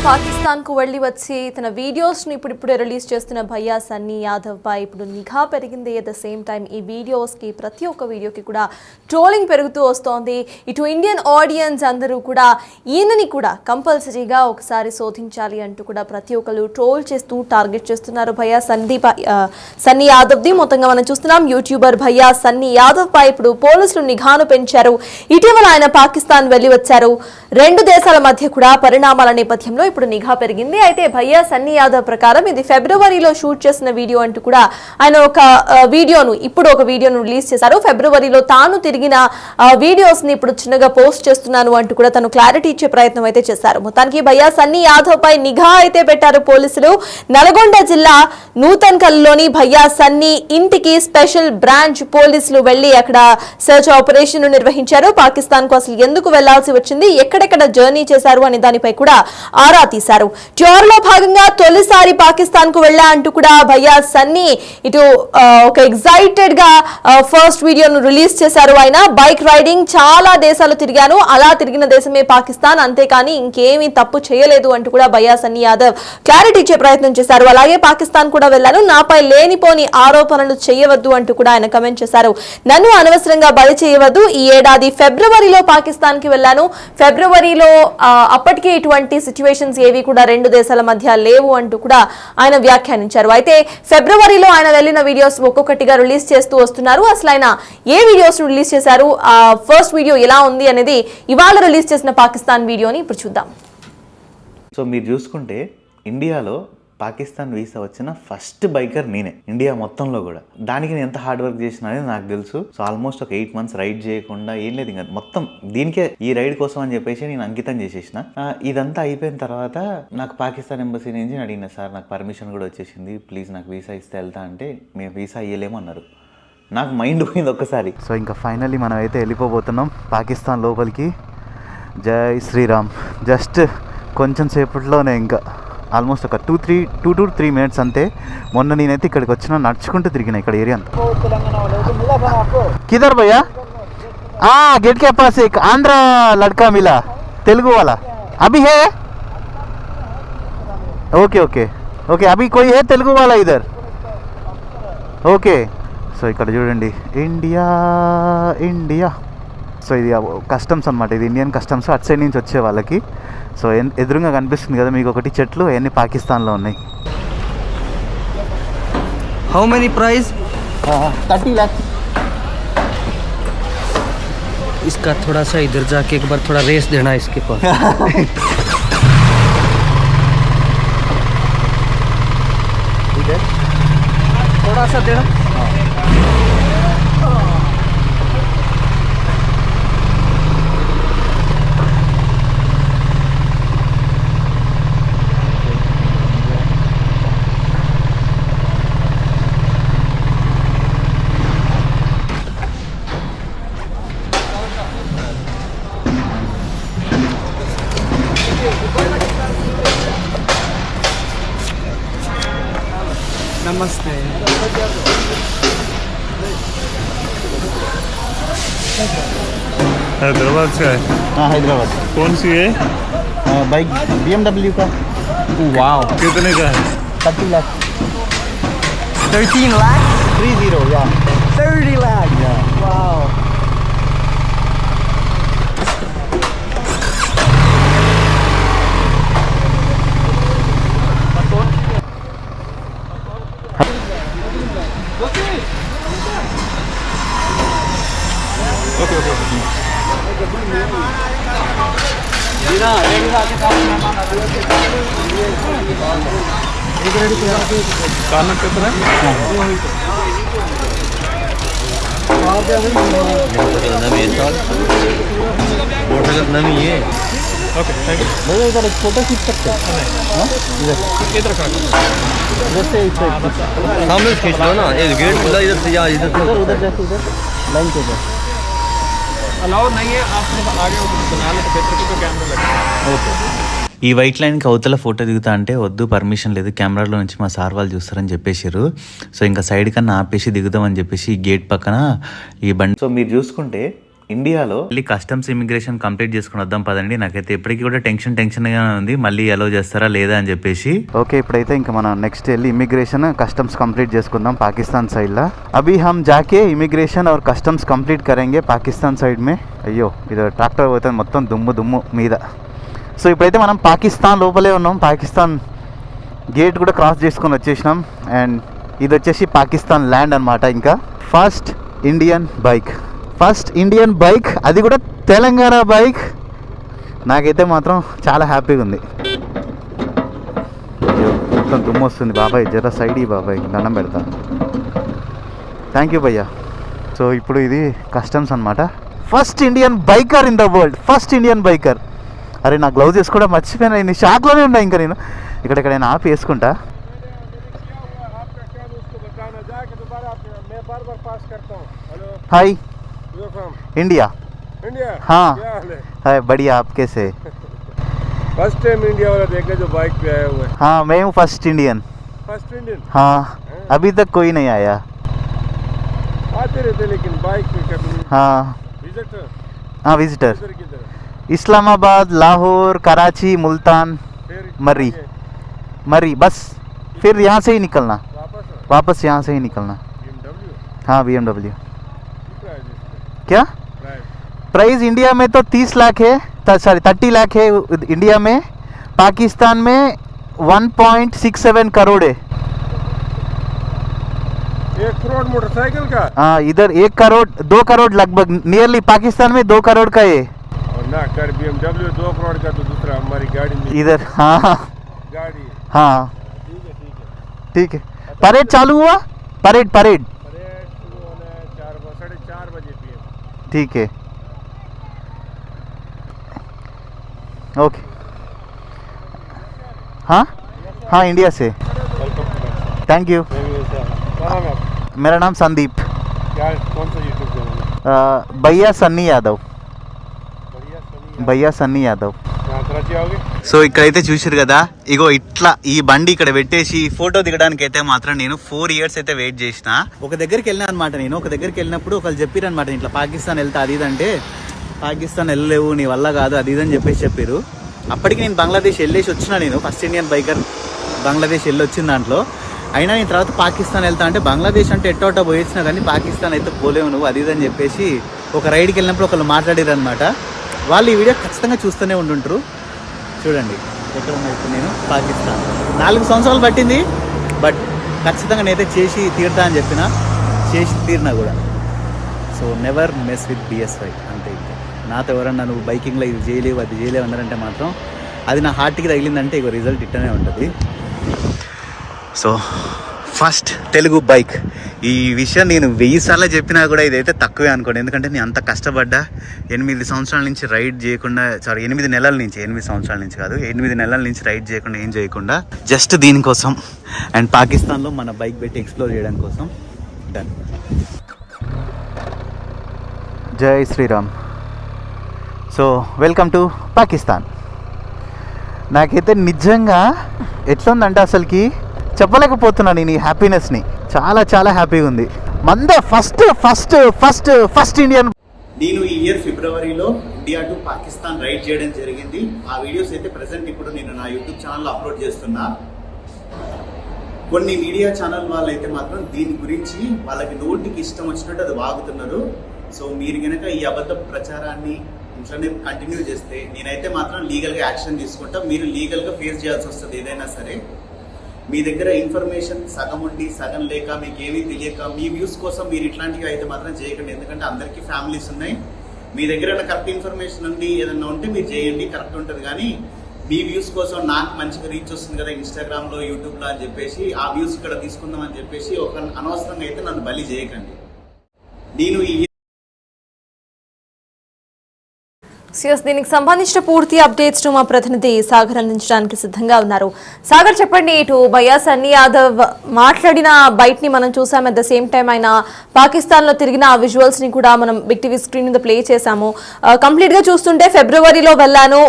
పాకిస్తాన్ కు వెళ్లి వచ్చి తన వీడియోస్ ని ఇప్పుడే రిలీజ్ చేస్తున్న భయ్యా సన్నీ యాదవ్ పై ఇప్పుడు నిఘా పెరిగింది. అట్ ద సేమ్ టైం ఈ వీడియోస్ కి ప్రతి ఒక్క వీడియోకి కూడా ట్రోలింగ్ పెరుగుతూ వస్తోంది. ఇటు ఇండియన్ ఆడియన్స్ అందరూ కూడా ఈయనని కూడా కంపల్సరీగా ఒకసారి శోధించాలి అంటూ కూడా ప్రతి ఒక్కరు ట్రోల్ చేస్తూ టార్గెట్ చేస్తున్నారు భయ్యా సన్నీ యాదవ్ ది. మొత్తంగా మనం చూస్తున్నాం యూట్యూబర్ భయ్యా సన్నీ యాదవ్ పై ఇప్పుడు పోలీసులు నిఘాను పెంచారు. ఇటీవల ఆయన పాకిస్తాన్ వెళ్లి వచ్చారు. రెండు దేశాల మధ్య కూడా పరిణామాల నేపథ్యంలో ఇప్పుడు నిఘా పెరిగింది. అయితే భయ్యా సన్నీ యాదవ్ ప్రకారం ఇది ఫిబ్రవరిలో షూట్ చేసిన వీడియో అంటూ కూడా ఆయన ఒక వీడియోను రిలీజ్ చేశారు. ఫిబ్రవరిలో తాను తిరిగిన వీడియోస్ ని ఇప్పుడు చిన్నగా పోస్ట్ చేస్తున్నాను అంటూ కూడా తను క్లారిటీ ఇచ్చే ప్రయత్నం అయితే చేశారు. మొత్తానికి భయ్యా సన్నీ యాదవ్ పై నిఘా అయితే పెట్టారు పోలీసులు. నల్గొండ జిల్లా నూతన్కల్లోని భయ్యా సన్నీ ఇంటికి స్పెషల్ బ్రాంచ్ పోలీసులు వెళ్లి అక్కడ సర్చ్ ఆపరేషన్ నిర్వహించారు. పాకిస్తాన్ కు అసలు ఎందుకు వెళ్లాల్సి వచ్చింది, ఎక్కడెక్కడ జర్నీ చేశారు అనే దానిపై కూడా ఆరా తీశారు. టూర్ లో భాగంగా తొలిసారి పాకిస్తాన్ కు వెళ్ళా అంటూ కూడా భయ్యా సన్నీ ఇటు ఒక ఎక్సైటెడ్ గా ఫస్ట్ వీడియోను రిలీజ్ చేశారు. ఆయన బైక్ రైడింగ్ చాలా దేశాలు తిరిగాను, అలా తిరిగిన దేశమే పాకిస్తాన్, అంతేకాని ఇంకేమీ తప్పు చేయలేదు అంటూ కూడా భయ్యా సన్నీ యాదవ్ క్లారిటీ ఇచ్చే ప్రయత్నం చేశారు. అలాగే పాకిస్తాన్ కూడా వెళ్ళాను, నాపై లేనిపోని ఆరోపణలు చేయవద్దు అంటూ కూడా ఆయన కమెంట్ చేశారు. నన్ను అనవసరంగా బలి చేయవద్దు, ఈ ఏడాది ఫిబ్రవరిలో పాకిస్తాన్ కి వెళ్ళాను, ఫిబ్రవరిలో అప్పటికే ఇటువంటి సిచ్యువేషన్స్ ఏవి కూడా రెండు దేశాల మధ్య లేవు అంటూ కూడా ఆయన వ్యాఖ్యానించారు. అయితే ఫిబ్రవరిలో ఆయన వెళ్ళిన వీడియోస్ ఒక్కొక్కటిగా రిలీజ్ చేస్తూ వస్తున్నారు. అసలు ఆయన ఏ వీడియోస్ రిలీజ్ చేశారు, ఫస్ట్ వీడియో ఎలా ఉంది అనేది ఇవాళ రిలీజ్ చేసిన పాకిస్తాన్ వీడియోని ఇప్పుడు చూద్దాం. సో మీరు చూసుకుంటే ఇండియాలో పాకిస్తాన్ వీసా వచ్చిన ఫస్ట్ బైకర్ నేనే, ఇండియా మొత్తంలో కూడా. దానికి నేను ఎంత హార్డ్ వర్క్ చేసిన అనేది నాకు తెలుసు. సో ఆల్మోస్ట్ ఒక 8 months రైడ్ చేయకుండా ఏం లేదు, ఇంకా మొత్తం దీనికే, ఈ రైడ్ కోసం అని చెప్పేసి నేను అంకితం చేసేసిన. ఇదంతా అయిపోయిన తర్వాత నాకు పాకిస్తాన్ ఎంబసీ నుంచి అడిగిన, సార్ నాకు పర్మిషన్ కూడా వచ్చేసింది, ప్లీజ్ నాకు వీసా ఇస్తే వెళ్తా అంటే, మేము వీసా ఇయ్యలేము అన్నారు. నాకు మైండ్ పోయింది ఒక్కసారి. సో ఇంకా ఫైనల్లీ మనం అయితే వెళ్ళిపోబోతున్నాం పాకిస్తాన్ లోపలికి. జై శ్రీరామ్. జస్ట్ కొంచెం సేపట్లోనే, ఇంకా ఆల్మోస్ట్ ఒక 2 to 3 minutes అంతే. మొన్న నేనైతే ఇక్కడికి వచ్చిన నడుచుకుంటూ తిరిగిన ఇక్కడ ఏరియా అంతా. किधर भैया? गेट के पास एक आंध्रा लड़का मिला, तेलुगु वाला. अभी है? ओके ओके ओके, अभी कोई है तेलुगु वाला इधर? ఓకే. సో ఇక్కడ చూడండి, ఇండియా ఇండియా. సో ఇది కస్టమ్స్ అనమాట, ఇది ఇండియన్ కస్టమ్స్. అటు సైడ్ నుంచి వచ్చే వాళ్ళకి. సో ఎదురుగా కనిపిస్తుంది కదా మీకు ఒకటి చెట్లు, అవన్నీ పాకిస్తాన్లో ఉన్నాయి. How many price? 30 lakhs. इसका थोड़ा सा इधर जाके एक बार थोड़ा रेस देना इसके पास. इधर थोड़ा सा देना. नमस्ते. हैदराबाद से है? हाँ हैदराबाद. कौन सी है? बाइक BMW का. वाओ. कितने का है? 30 lakhs. 13 lakhs? 30, yeah. 30 lakhs. Yeah. Wow. कानक कितना? नवी है. Okay thank you. भैया इधर एक फोटो खींच सकते हैं? इधर का इधर से सामने से खींच लो ना, ये गेट खुला इधर से, यार इधर से. उधर जाके इधर लाइन के इधर अलाउ नहीं है, आप आगे बना लो तो कैमरा लगा. ओके. ఈ వైట్ లైన్కి అవతల ఫోటో దిగుతా అంటే వద్దు, పర్మిషన్ లేదు, కెమెరాలో నుంచి మా సార్ వాళ్ళు చూస్తారని చెప్పేసారు. సో ఇంకా సైడ్ కన్నా ఆపేసి దిగుదామని చెప్పేసి ఈ గేట్ పక్కన ఈ బండి. సో మీరు చూసుకుంటే ఇండియాలో మళ్ళీ కస్టమ్స్ ఇమిగ్రేషన్ కంప్లీట్ చేసుకుని వద్దాం పదండి. నాకైతే ఇప్పటికీ కూడా టెన్షన్ గా ఉంది, మళ్ళీ అలౌ చేస్తారా లేదా అని చెప్పేసి. ఓకే, ఇప్పుడైతే ఇంకా మనం నెక్స్ట్ వెళ్ళి ఇమిగ్రేషన్ కస్టమ్స్ కంప్లీట్ చేసుకుందాం పాకిస్తాన్ సైడ్లో. అభి హమ్ జాకే ఇమిగ్రేషన్ और కస్టమ్స్ కంప్లీట్ కరేంగే పాకిస్తాన్ సైడ్ మే. అయ్యో, ఇది ట్రాక్టర్ పోతుంది మొత్తం దుమ్ము మీద. సో ఇప్పుడైతే మనం పాకిస్తాన్ లోపలే ఉన్నాం. పాకిస్తాన్ గేట్ కూడా క్రాస్ చేసుకొని వచ్చేసినాం. అండ్ ఇది వచ్చేసి పాకిస్తాన్ ల్యాండ్ అనమాట. ఇంకా ఫస్ట్ ఇండియన్ బైక్, అది కూడా తెలంగాణ బైక్. నాకైతే మాత్రం చాలా హ్యాపీగా ఉంది. అయ్యో, మొత్తం దుమ్ము వస్తుంది. బాబాయ్ జర సైడ్ ఈ బాబాయ్, దండం పెడతా. థ్యాంక్ యూ భయ్యా. సో ఇప్పుడు ఇది కస్టమ్స్ అనమాట. First Indian biker in the world, first Indian biker. అరే, నా గ్లౌజ్ వేసుకోవడం మర్చిపోయినా. నేను షాక్లోనే ఉన్నా. ఇంకా నేను ఇక్కడెక్కడైనా ఆపి వేసుకుంటా. హాయ్, इंडिया हाँ है बढ़िया. आप कैसे? फर्स्ट टाइम इंडिया वाला देखा जो बाइक पे आया हुआ है. हाँ, मैं हूँ फर्स्ट इंडियन. हाँ, अभी तक कोई नहीं आया. आते रहते लेकिन बाइक पे कभी. हाँ विजिटर. इस्लामाबाद, लाहौर, कराची, मुल्तान, मरी बस. फिर यहाँ से ही निकलना, वापस यहाँ से ही निकलना. हाँ, BMW. क्या प्राइस इंडिया में तो 30 लाख है, 30 लाख है इंडिया में. पाकिस्तान में 1.67 करोड़ है. 1 करोड़ मोटरसाइकिल का. हाँ, इधर 1 करोड़ 2 करोड़ लगभग नियरली. पाकिस्तान में 2 करोड़ का है. और ना कर BMW 2 करोड़ का तो दूसरा हमारी गाड़ी में इधर. हाँ गाड़ी. हाँ ठीक है. परेड चालू हुआ. परेड 4:30 बजे PM. ठीक है, ओके. हाँ इंडिया से. Thank you. मेरा नाम संदीप. क्या कौन सा यूट्यूब चैनल है? भैया सन्नी यादव. భయ్యా సన్నీ యాదవ్. సో ఇక్కడైతే చూసారు కదా, ఇగో ఇట్లా ఈ బండి ఇక్కడ పెట్టేసి ఫోటో దిగడానికి అయితే మాత్రం నేను 4 years అయితే వెయిట్ చేసిన. ఒక దగ్గరికి వెళ్ళినా అనమాట. నేను ఒక దగ్గరికి వెళ్ళినప్పుడు ఒకళ్ళు చెప్పారు అనమాట, ఇట్లా పాకిస్తాన్ వెళ్తా అది ఇదంటే, పాకిస్తాన్ వెళ్ళలేవు నీ వల్ల కాదు అది ఇదని చెప్పారు. అప్పటికి నేను బంగ్లాదేశ్ వెళ్ళేసి వచ్చిన. నేను ఫస్ట్ ఇండియన్ బైకర్ బంగ్లాదేశ్ వెళ్ళి వచ్చిన దాంట్లో. అయినా నేను తర్వాత పాకిస్తాన్ వెళ్తా అంటే, బంగ్లాదేశ్ అంటే ఎట్టోటా పోయించినా కానీ పాకిస్తాన్ అయితే పోలేవు నువ్వు అది ఇదని చెప్పేసి ఒక రైడ్కి వెళ్ళినప్పుడు ఒకళ్ళు మాట్లాడారు అనమాట. వాళ్ళు ఈ వీడియో ఖచ్చితంగా చూస్తూనే ఉంటుంటారు. చూడండి ఎక్కడ ఉన్నా ఇప్పుడు నేను పాకిస్తాన్. 4 సంవత్సరాలు పట్టింది, బట్ ఖచ్చితంగా నేనైతే చేసి తీరుతా అని చెప్పిన, చేసి తీరినా కూడా. So never mess with BSY అంతే. ఇంకా నాతో ఎవరన్నా నువ్వు బైకింగ్లో ఇది చేయలేవు అది చేయలేవు అన్నారంటే మాత్రం అది నా హార్ట్కి తగిలిందంటే ఇక రిజల్ట్ ఇట్టనే ఉంటుంది. So first Telugu bike. ఈ విషయం నేను 1000 సార్లు చెప్పినా కూడా ఇదైతే తక్కువే అనుకోండి. ఎందుకంటే నేను అంత కష్టపడ్డా. 8 సంవత్సరాల నుంచి రైడ్ చేయకుండా, 8 నెలల నుంచి, 8 సంవత్సరాల నుంచి కాదు, 8 నెలల నుంచి రైడ్ చేయకుండా ఏం చేయకుండా జస్ట్ దీనికోసం అండ్ పాకిస్తాన్లో మన బైక్ పెట్టి ఎక్స్ప్లోర్ చేయడం కోసం. డన్. జై Shriram. So welcome to Pakistan. నాకైతే నిజంగా ఎట్లుందంటే అసలుకి చెప్పలేకపోతున్నా నేను ఈ హ్యాపీనెస్ని. చాలా చాలా హ్యాపీగా ఉంది. మందే ఫస్ట్ ఇండియన్. నేను ఈ ఇయర్ ఫిబ్రవరిలో ఇండియా టు పాకిస్తాన్ రైడ్ చేయడం జరిగింది. ఆ వీడియోస్ అయితే ప్రెసెంట్ ఇప్పుడు నేను నా యూట్యూబ్ ఛానల్లో అప్లోడ్ చేస్తున్నా. కొన్ని మీడియా ఛానల్ వాళ్ళు అయితే మాత్రం దీని గురించి వాళ్ళకి నోటికి ఇష్టం వచ్చినట్టు అది వాగుతున్నారు. సో మీరు కనుక ఈ అబద్ధ ప్రచారాన్ని ఇట్లనే కంటిన్యూ చేస్తే నేనైతే మాత్రం లీగల్గా యాక్షన్ తీసుకుంటా. మీరు లీగల్గా ఫేస్ చేయాల్సి వస్తుంది ఏదైనా సరే. మీ దగ్గర ఇన్ఫర్మేషన్ సగం ఉండి సగం లేక మీకు ఏమీ తెలియక మీ వ్యూస్ కోసం మీరు ఇట్లాంటివి అయితే మాత్రం చేయకండి. ఎందుకంటే అందరికీ ఫ్యామిలీస్ ఉన్నాయి. మీ దగ్గర కరెక్ట్ ఇన్ఫర్మేషన్ ఉంది ఏదన్నా ఉంటే మీరు చేయండి, కరెక్ట్ ఉంటుంది. కానీ మీ వ్యూస్ కోసం నాకు మంచిగా రీచ్ వస్తుంది కదా ఇన్స్టాగ్రామ్లో యూట్యూబ్లో అని చెప్పేసి ఆ వ్యూస్ ఇక్కడ తీసుకుందాం అని చెప్పేసి ఒక అనవసరంగా అయితే నన్ను బలి చేయకండి. నేను ఈ దీనికి సంబంధించిన పూర్తి అప్డేట్స్ మా ప్రతినిధి సాగర్ అందించడానికి సిద్ధంగా ఉన్నారు. సాగర్ చెప్పండి, ఇటు భయ్యా సన్నీ యాదవ్ మాట్లాడిన బైట్ ని మనం చూసాం. అట్ ద సేమ్ టైం ఆయన పాకిస్తాన్ లో తిరిగిన ఆ విజువల్స్ ని కూడా మనం బిగ్ టీవీ స్క్రీన్ మీద ప్లే చేశాము. కంప్లీట్ గా చూస్తుంటే ఫిబ్రవరిలో వెళ్ళాను,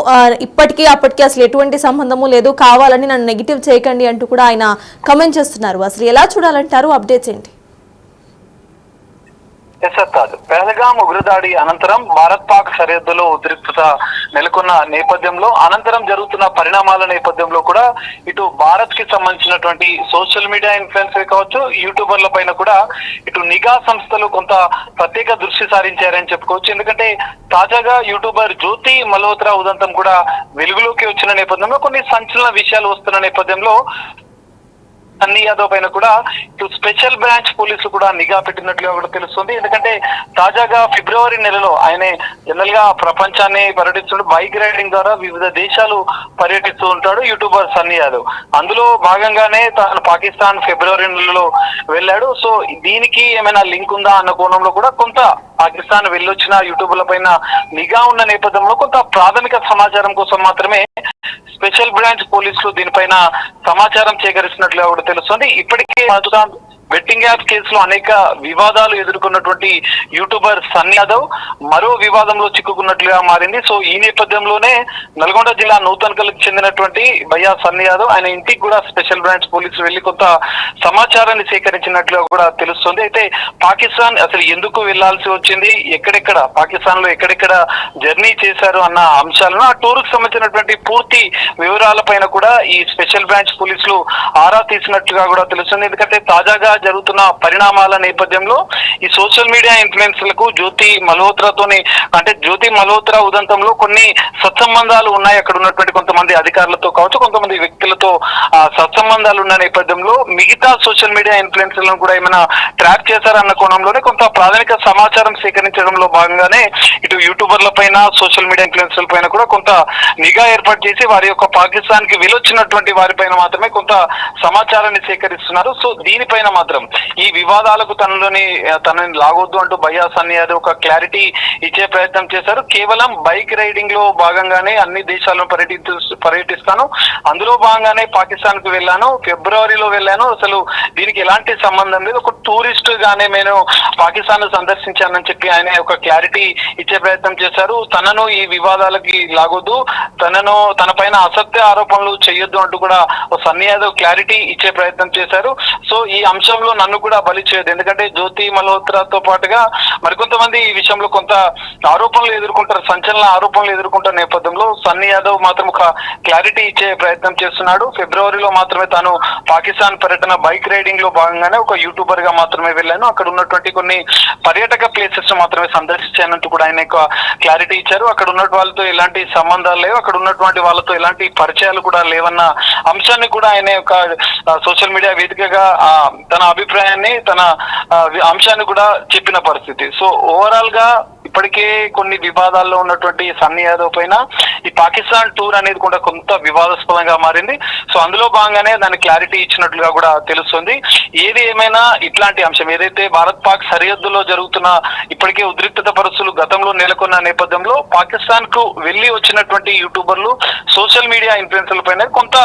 ఇప్పటికీ అప్పటికి అసలు ఎటువంటి సంబంధము లేదు, కావాలని నన్ను నెగిటివ్ చేయకండి అంటూ కూడా ఆయన కమెంట్ చేస్తున్నారు. అసలు ఎలా చూడాలంటారు? అప్డేట్స్ ఏంటి? పెహల్గాం ఉగ్రదాడి అనంతరం భారత్ పాక్ సరిహద్దులో ఉద్రిక్తత నెలకొన్న నేపథ్యంలో అనంతరం జరుగుతున్న పరిణామాల నేపథ్యంలో కూడా ఇటు భారత్ కి సంబంధించినటువంటి సోషల్ మీడియా ఇన్ఫ్లుయెన్సర్ కావచ్చు, యూట్యూబర్ల పైన కూడా ఇటు నిఘా సంస్థలు కొంత ప్రత్యేక దృష్టి సారించారని చెప్పుకోవచ్చు. ఎందుకంటే తాజాగా యూట్యూబర్ జ్యోతి మల్హోత్రా ఉదంతం కూడా వెలుగులోకి వచ్చిన నేపథ్యంలో కొన్ని సంచలన విషయాలు వస్తున్న నేపథ్యంలో సన్నీ యాదవ్ పైన కూడా ఇటు స్పెషల్ బ్రాంచ్ పోలీసులు కూడా నిఘా పెట్టినట్లుగా కూడా తెలుస్తుంది. ఎందుకంటే తాజాగా ఫిబ్రవరి నెలలో ఆయన జనరల్ గా ప్రపంచాన్ని పర్యటిస్తూ బైక్ రైడింగ్ ద్వారా వివిధ దేశాలు పర్యటిస్తూ ఉంటాడు యూట్యూబర్ సన్నీ యాదవ్. అందులో భాగంగానే తాను పాకిస్తాన్ ఫిబ్రవరి నెలలో వెళ్ళాడు. సో దీనికి ఏమైనా లింక్ ఉందా అన్న కోణంలో కూడా కొంత పాకిస్తాన్ వెళ్ళొచ్చిన యూట్యూబర్ల పైన నిఘా ఉన్న నేపథ్యంలో కొంత ప్రాథమిక సమాచారం కోసం మాత్రమే స్పెషల్ బ్రాంచ్ పోలీసులు దీనిపైన సమాచారం సేకరిస్తున్నట్లుగా కూడా తెలుస్తుంది. ఇప్పటికే బెట్టింగ్ యాప్ కేసులో అనేక వివాదాలు ఎదుర్కొన్నటువంటి యూట్యూబర్ సన్నీ యాదవ్ మరో వివాదంలో చిక్కుకున్నట్లుగా మారింది. సో ఈ నేపథ్యంలోనే నల్గొండ జిల్లా నూతన్కల్కి చెందినటువంటి భయ్యా సన్నీ యాదవ్ ఆయన ఇంటికి కూడా స్పెషల్ బ్రాంచ్ పోలీసులు వెళ్లి కొంత సమాచారాన్ని సేకరించినట్లుగా కూడా తెలుస్తుంది. అయితే పాకిస్తాన్ అసలు ఎందుకు వెళ్లాల్సి వచ్చింది, ఎక్కడెక్కడ పాకిస్తాన్ లో ఎక్కడెక్కడ జర్నీ చేశారు అన్న అంశాలను, ఆ టూర్ కు సంబంధించినటువంటి పూర్తి వివరాలపైన కూడా ఈ స్పెషల్ బ్రాంచ్ పోలీసులు ఆరా తీసినట్లుగా కూడా తెలుస్తుంది. ఎందుకంటే తాజాగా జరుగుతున్న పరిణామాల నేపథ్యంలో ఈ సోషల్ మీడియా ఇన్ఫ్లుయెన్సర్లకు జ్యోతి మల్హోత్రా ఉదంతంలో కొన్ని సత్సంబంధాలు ఉన్నాయి. అక్కడ ఉన్నటువంటి కొంతమంది అధికారులతో కావచ్చు, కొంతమంది వ్యక్తులతో సత్సంబంధాలు ఉన్న నేపథ్యంలో మిగతా సోషల్ మీడియా ఇన్ఫ్లుయెన్సర్లను కూడా ఏమైనా ట్రాప్ చేశారన్న కోణంలోనే కొంత ప్రాథమిక సమాచారం సేకరించడంలో భాగంగానే ఇటు యూట్యూబర్ల పైన సోషల్ మీడియా ఇన్ఫ్లుయెన్సర్ల పైన కూడా కొంత నిఘా ఏర్పాటు చేసి వారి యొక్క పాకిస్తాన్ కి వెళ్ళొచ్చినటువంటి వారిపైన మాత్రమే కొంత సమాచారాన్ని సేకరిస్తున్నారు. సో దీనిపైన మాత్రం ఈ వివాదాలకు తనని లాగొద్దు అంటూ భయ్యా సన్నీ యాదవ్ ఒక క్లారిటీ ఇచ్చే ప్రయత్నం చేశారు. కేవలం బైక్ రైడింగ్ లో భాగంగానే అన్ని దేశాలను పర్యటిస్తాను, అందులో భాగంగానే పాకిస్తాన్ కు వెళ్ళాను, ఫిబ్రవరిలో వెళ్ళాను, అసలు దీనికి ఎలాంటి సంబంధం లేదు, ఒక టూరిస్ట్ గానే నేను పాకిస్తాన్ ను సందర్శించానని చెప్పి ఆయన ఒక క్లారిటీ ఇచ్చే ప్రయత్నం చేశారు. తనను ఈ వివాదాలకి లాగొద్దు, తన పైన అసత్య ఆరోపణలు చేయొద్దు అంటూ కూడా సన్నీ యాదవ్ క్లారిటీ ఇచ్చే ప్రయత్నం చేశారు. సో ఈ అంశంలో నన్ను కూడా బలి చేయదు, ఎందుకంటే జ్యోతి మల్హోత్రాతో పాటుగా మరికొంతమంది ఈ విషయంలో కొంత ఆరోపణలు ఎదుర్కొంటారు, సంచలన ఆరోపణలు ఎదుర్కొంటున్న నేపథ్యంలో సన్నీ యాదవ్ మాత్రం ఒక క్లారిటీ ఇచ్చే ప్రయత్నం చేస్తున్నాడు. ఫిబ్రవరిలో మాత్రమే తాను పాకిస్తాన్ పర్యటన బైక్ రైడింగ్ లో భాగంగానే ఒక యూట్యూబర్ గా మాత్రమే వెళ్ళాను, అక్కడ ఉన్నటువంటి కొన్ని పర్యాటక ప్లేసెస్ మాత్రమే సందర్శించానంటూ కూడా ఆయన క్లారిటీ ఇచ్చారు. అక్కడ ఉన్న వాళ్ళతో ఎలాంటి సంబంధాలు లేవు, అక్కడ ఉన్నటువంటి వాళ్ళతో ఎలాంటి పరిచయాలు కూడా లేవన్న అంశాన్ని కూడా ఆయన ఒక సోషల్ మీడియా వేదికగా తన అభిప్రాయాన్ని, తన అంశాన్ని కూడా చెప్పిన పరిస్థితి. సో ఓవరాల్ గా ఇప్పటికే కొన్ని వివాదాల్లో ఉన్నటువంటి సన్నీ యాదవ్ పైన ఈ పాకిస్తాన్ టూర్ అనేది కూడా కొంత వివాదాస్పదంగా మారింది. సో అందులో భాగంగానే దాని క్లారిటీ ఇచ్చినట్లుగా కూడా తెలుస్తుంది. ఏది ఏమైనా ఇట్లాంటి అంశం ఏదైతే భారత్ పాక్ సరిహద్దులో జరుగుతున్న ఇప్పటికే ఉద్రిక్తత పరిస్థితులు గతంలో నెలకొన్న నేపథ్యంలో పాకిస్తాన్ కు వెళ్లి వచ్చినటువంటి యూట్యూబర్లు, సోషల్ మీడియా ఇన్ఫ్లుయెన్సర్ల పైన కొంత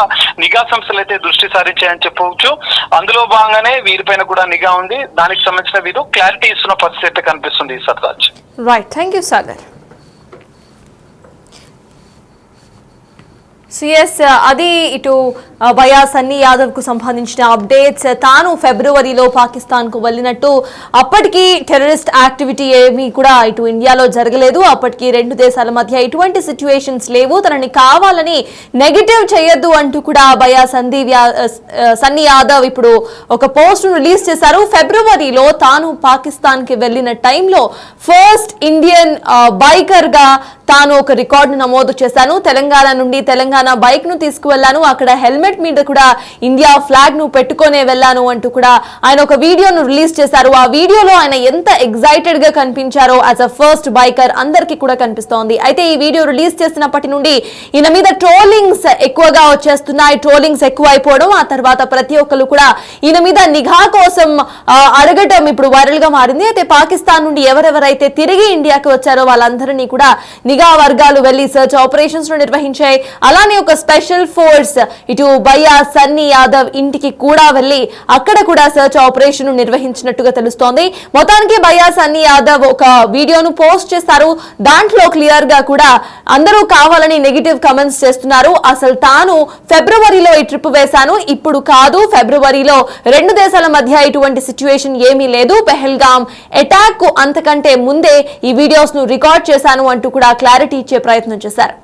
నిఘా సంస్థలు అయితే దృష్టి సారించాయని చెప్పవచ్చు. అందులో భాగంగానే వీరిపైన కూడా నిఘా ఉంది. దానికి సంబంధించిన వీరు క్లారిటీ ఇస్తున్న పరిస్థితి అయితే కనిపిస్తుంది. Satraj. Right, thank you Sagar. సిఎస్ అది ఇటు భయ్యా సన్నీ యాదవ్ కు సంబంధించిన అప్డేట్స్. తాను ఫిబ్రవరిలో పాకిస్తాన్ కు వెళ్ళినట్టు, అప్పటికి టెర్రరిస్ట్ యాక్టివిటీ ఏమీ కూడా ఇటు ఇండియాలో జరగలేదు, అప్పటికి రెండు దేశాల మధ్య ఎటువంటి సిచ్యువేషన్స్ లేవు, తనని కావాలని నెగటివ్ చేయొద్దు అంటూ కూడా భయ్యా సన్నీ యాదవ్ ఇప్పుడు ఒక పోస్ట్ రిలీజ్ చేశారు. ఫిబ్రవరిలో తాను పాకిస్తాన్ కి వెళ్ళిన టైంలో ఫస్ట్ ఇండియన్ బైకర్ గా తాను ఒక రికార్డు నమోదు చేశాను, తెలంగాణ నుండి తెలంగాణ బైక్ ను తీసుకువెళ్లాను, అక్కడ హెల్మెట్ మీద కూడా ఇండియా ఫ్లాగ్ ను పెట్టుకునే వెళ్ళాను అంటూ కూడా ఆయన ఒక వీడియోను రిలీజ్ చేశారు. ఆ వీడియోలో ఆయన ఎంత ఎక్సైటెడ్ గా కనిపించారో యాజ్ అ ఫస్ట్ బైకర్ అందరికీ కూడా కనిపిస్తోంది. అయితే ఈ వీడియో రిలీజ్ చేసినప్పటి నుండి ఈయన మీద ట్రోలింగ్స్ ఎక్కువగా వచ్చేస్తున్నాయి. ట్రోలింగ్స్ ఎక్కువైపోవడం, ఆ తర్వాత ప్రతి ఒక్కరు కూడా ఈయన మీద నిఘా కోసం అడగటం ఇప్పుడు వైరల్ గా మారింది. అయితే పాకిస్తాన్ నుండి ఎవరెవరైతే తిరిగి ఇండియాకి వచ్చారో వాళ్ళందరినీ కూడా నిఘా వర్గాలు వెళ్లి సర్చ్ ఆపరేషన్స్ ను నిర్వహించాయి. అలానే అలానే ఒక స్పెషల్ ఫోర్స్ ఇటు భయ్యా సన్నీ యాదవ్ ఇంటికి కూడా వెళ్లి అక్కడ కూడా సర్చ్ ఆపరేషన్ నిర్వహించినట్టుగా తెలుస్తోంది. మొత్తానికి భయ్యా సన్నీ యాదవ్ ఒక వీడియోను పోస్ట్ చేశారు. దాంట్లో క్లియర్ గా కూడా అందరూ కావాలని నెగిటివ్ కమెంట్స్ చేస్తున్నారు. అసలు తాను ఫిబ్రవరిలో ఈ ట్రిప్ వేశాను, ఇప్పుడు కాదు. ఫిబ్రవరిలో రెండు దేశాల మధ్య ఇటువంటి సిచ్యువేషన్ ఏమీ లేదు. పెహల్గాం అటాక్ కు అంతకంటే ముందే ఈ వీడియోస్ ను రికార్డ్ చేశాను అంటూ కూడా క్లారిటీ ఇచ్చే ప్రయత్నం చేశారు.